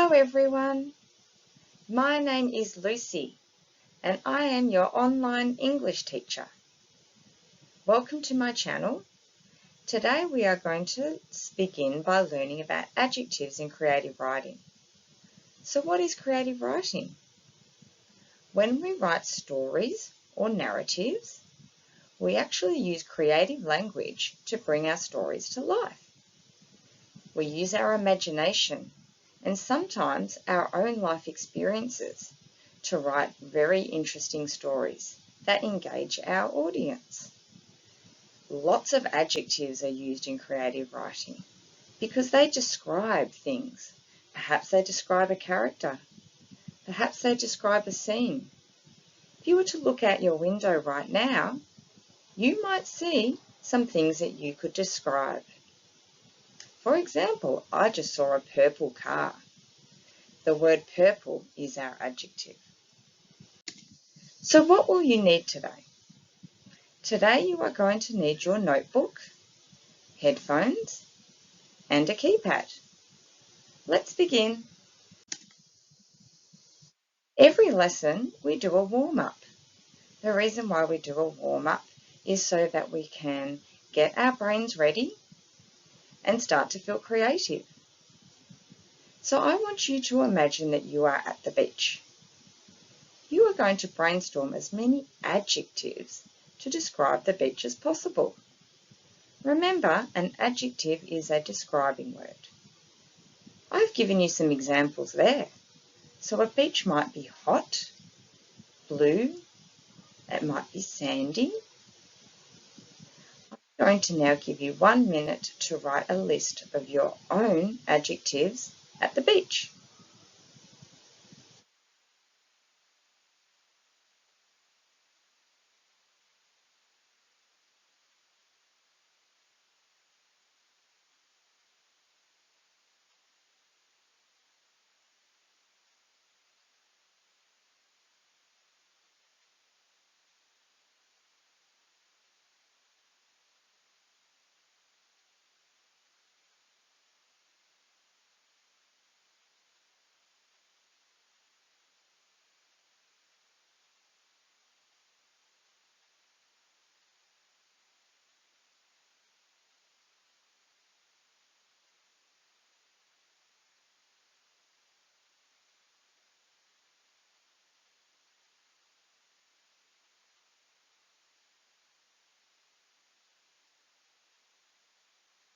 Hello everyone, my name is Lucy and I am your online English teacher. Welcome to my channel. Today we are going to begin by learning about adjectives in creative writing. So what is creative writing? When we write stories or narratives, we actually use creative language to bring our stories to life. We use our imagination and sometimes our own life experiences to write very interesting stories that engage our audience. Lots of adjectives are used in creative writing because they describe things. Perhaps they describe a character. Perhaps they describe a scene. If you were to look out your window right now, you might see some things that you could describe. For example, I just saw a purple car. The word purple is our adjective. So what will you need today? Today you are going to need your notebook, headphones, and a keypad. Let's begin. Every lesson we do a warm-up. The reason why we do a warm-up is so that we can get our brains ready and start to feel creative. So I want you to imagine that you are at the beach. You are going to brainstorm as many adjectives to describe the beach as possible. Remember, an adjective is a describing word. I've given you some examples there. So a beach might be hot, blue, it might be sandy. I'm going to now give you 1 minute to write a list of your own adjectives at the beach.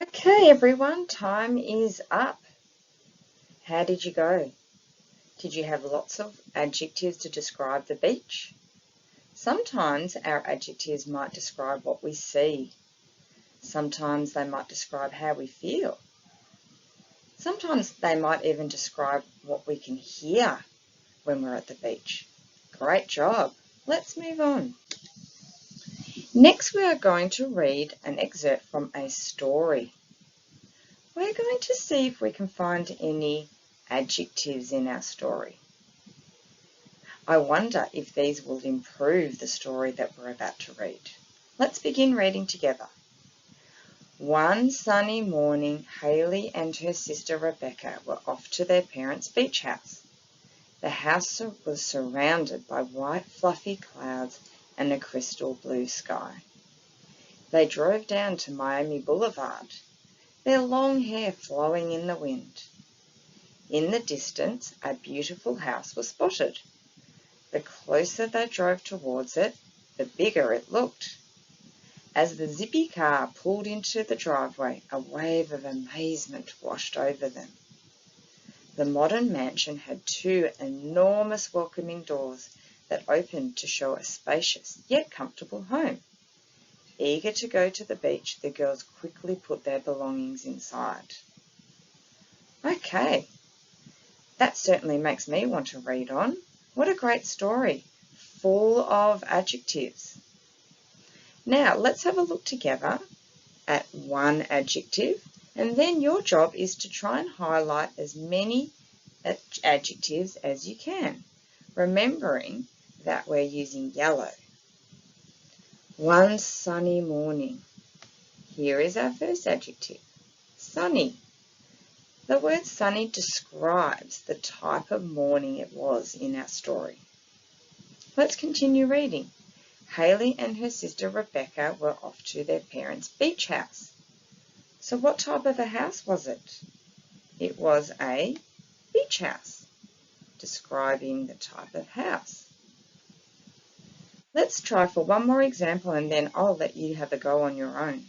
Okay everyone, time is up. How did you go? Did you have lots of adjectives to describe the beach? Sometimes our adjectives might describe what we see. Sometimes they might describe how we feel. Sometimes they might even describe what we can hear when we're at the beach. Great job. Let's move on. Next we are going to read an excerpt from a story. We're going to see if we can find any adjectives in our story. I wonder if these will improve the story that we're about to read. Let's begin reading together. One sunny morning, Hayley and her sister Rebecca were off to their parents' beach house. The house was surrounded by white fluffy clouds and a crystal blue sky. They drove down to Miami Boulevard, their long hair flowing in the wind. In the distance, a beautiful house was spotted. The closer they drove towards it, the bigger it looked. As the zippy car pulled into the driveway, a wave of amazement washed over them. The modern mansion had 2 enormous welcoming doors that opened to show a spacious yet comfortable home. Eager to go to the beach, the girls quickly put their belongings inside. Okay, that certainly makes me want to read on. What a great story, full of adjectives. Now let's have a look together at one adjective, and then your job is to try and highlight as many adjectives as you can, remembering that we're using yellow. One sunny morning. Here is our first adjective, sunny. The word sunny describes the type of morning it was in our story. Let's continue reading. Hayley and her sister Rebecca were off to their parents' beach house. So what type of a house was it? It was a beach house, describing the type of house. Let's try for one more example and then I'll let you have a go on your own.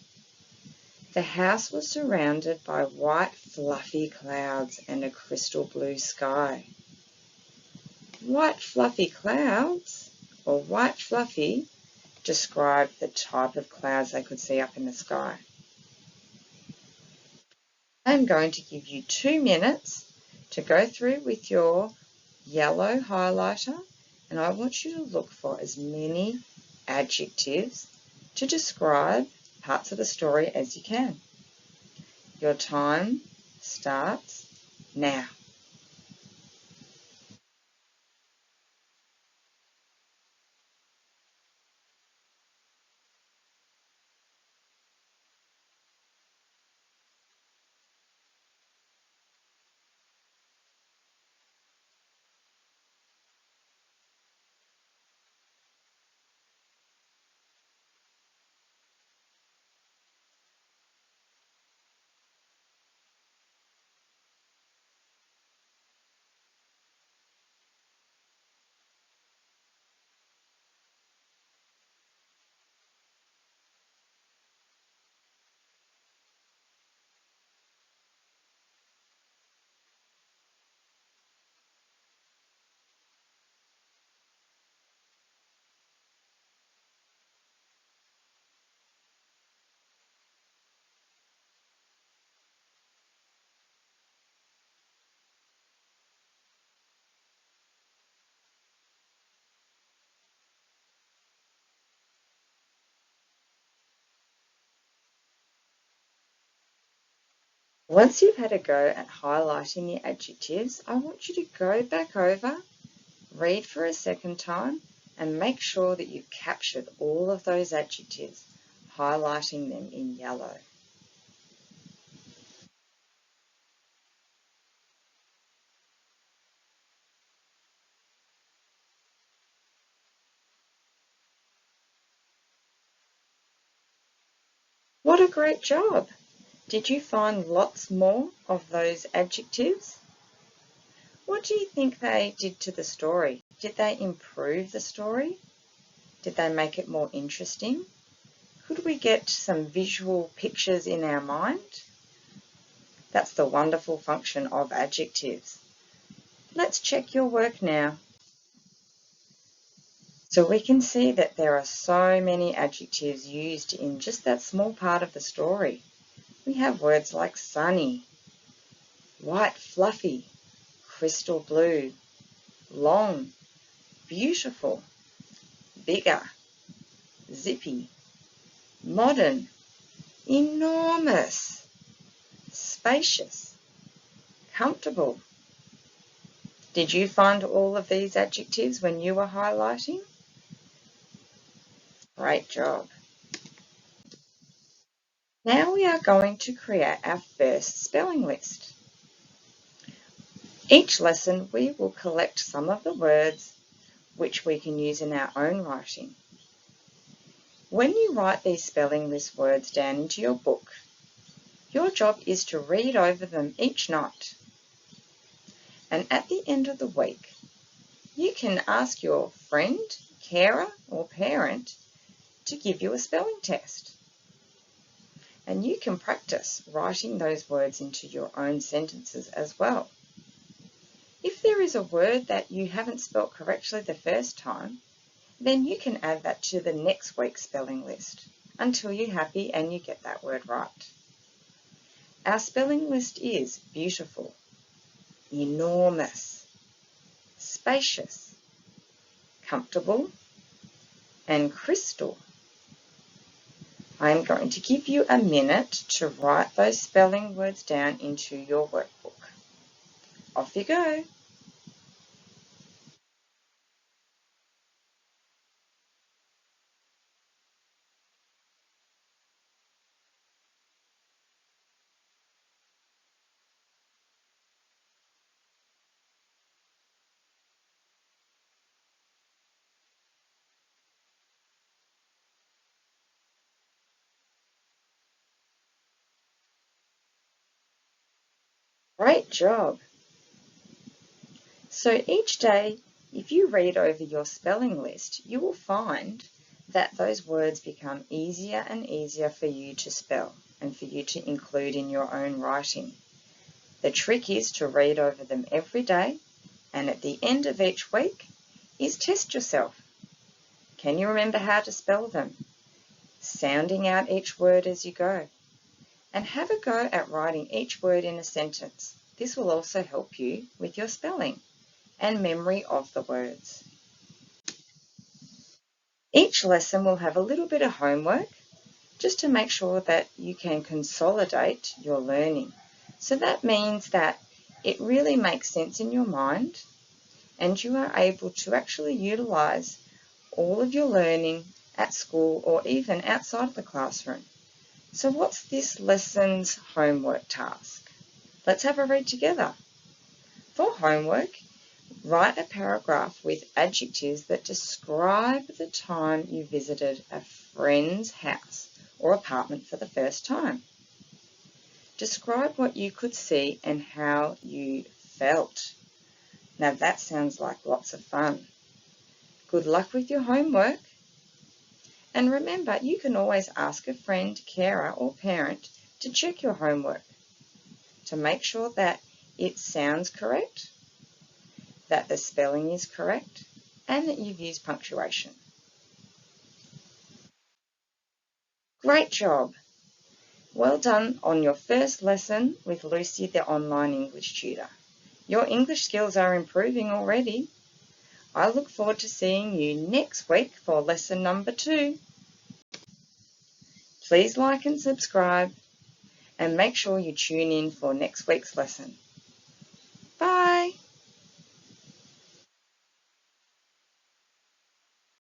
The house was surrounded by white fluffy clouds and a crystal blue sky. White fluffy clouds, or white fluffy, describe the type of clouds they could see up in the sky. I'm going to give you 2 minutes to go through with your yellow highlighter, and I want you to look for as many adjectives to describe parts of the story as you can. Your time starts now. Once you've had a go at highlighting the adjectives, I want you to go back over, read for a second time, and make sure that you've captured all of those adjectives, highlighting them in yellow. What a great job! Did you find lots more of those adjectives? What do you think they did to the story? Did they improve the story? Did they make it more interesting? Could we get some visual pictures in our mind? That's the wonderful function of adjectives. Let's check your work now. So we can see that there are so many adjectives used in just that small part of the story. We have words like sunny, white fluffy, crystal blue, long, beautiful, bigger, zippy, modern, enormous, spacious, comfortable. Did you find all of these adjectives when you were highlighting? Great job. Now we are going to create our first spelling list. Each lesson we will collect some of the words which we can use in our own writing. When you write these spelling list words down into your book, your job is to read over them each night. And at the end of the week, you can ask your friend, carer or parent to give you a spelling test. And you can practice writing those words into your own sentences as well. If there is a word that you haven't spelt correctly the first time, then you can add that to the next week's spelling list until you're happy and you get that word right. Our spelling list is beautiful, enormous, spacious, comfortable, and crystal. I am going to give you a minute to write those spelling words down into your workbook. Off you go. Great job. So each day, if you read over your spelling list, you will find that those words become easier and easier for you to spell and for you to include in your own writing. The trick is to read over them every day, and at the end of each week is test yourself. Can you remember how to spell them? Sounding out each word as you go. And have a go at writing each word in a sentence. This will also help you with your spelling and memory of the words. Each lesson will have a little bit of homework just to make sure that you can consolidate your learning. So that means that it really makes sense in your mind and you are able to actually utilize all of your learning at school or even outside of the classroom. So what's this lesson's homework task? Let's have a read together. For homework, write a paragraph with adjectives that describe the time you visited a friend's house or apartment for the first time. Describe what you could see and how you felt. Now that sounds like lots of fun. Good luck with your homework. And remember, you can always ask a friend, carer or parent to check your homework to make sure that it sounds correct, that the spelling is correct, and that you've used punctuation. Great job! Well done on your first lesson with Lucy, the online English tutor. Your English skills are improving already. I look forward to seeing you next week for lesson number 2. Please like and subscribe and make sure you tune in for next week's lesson. Bye!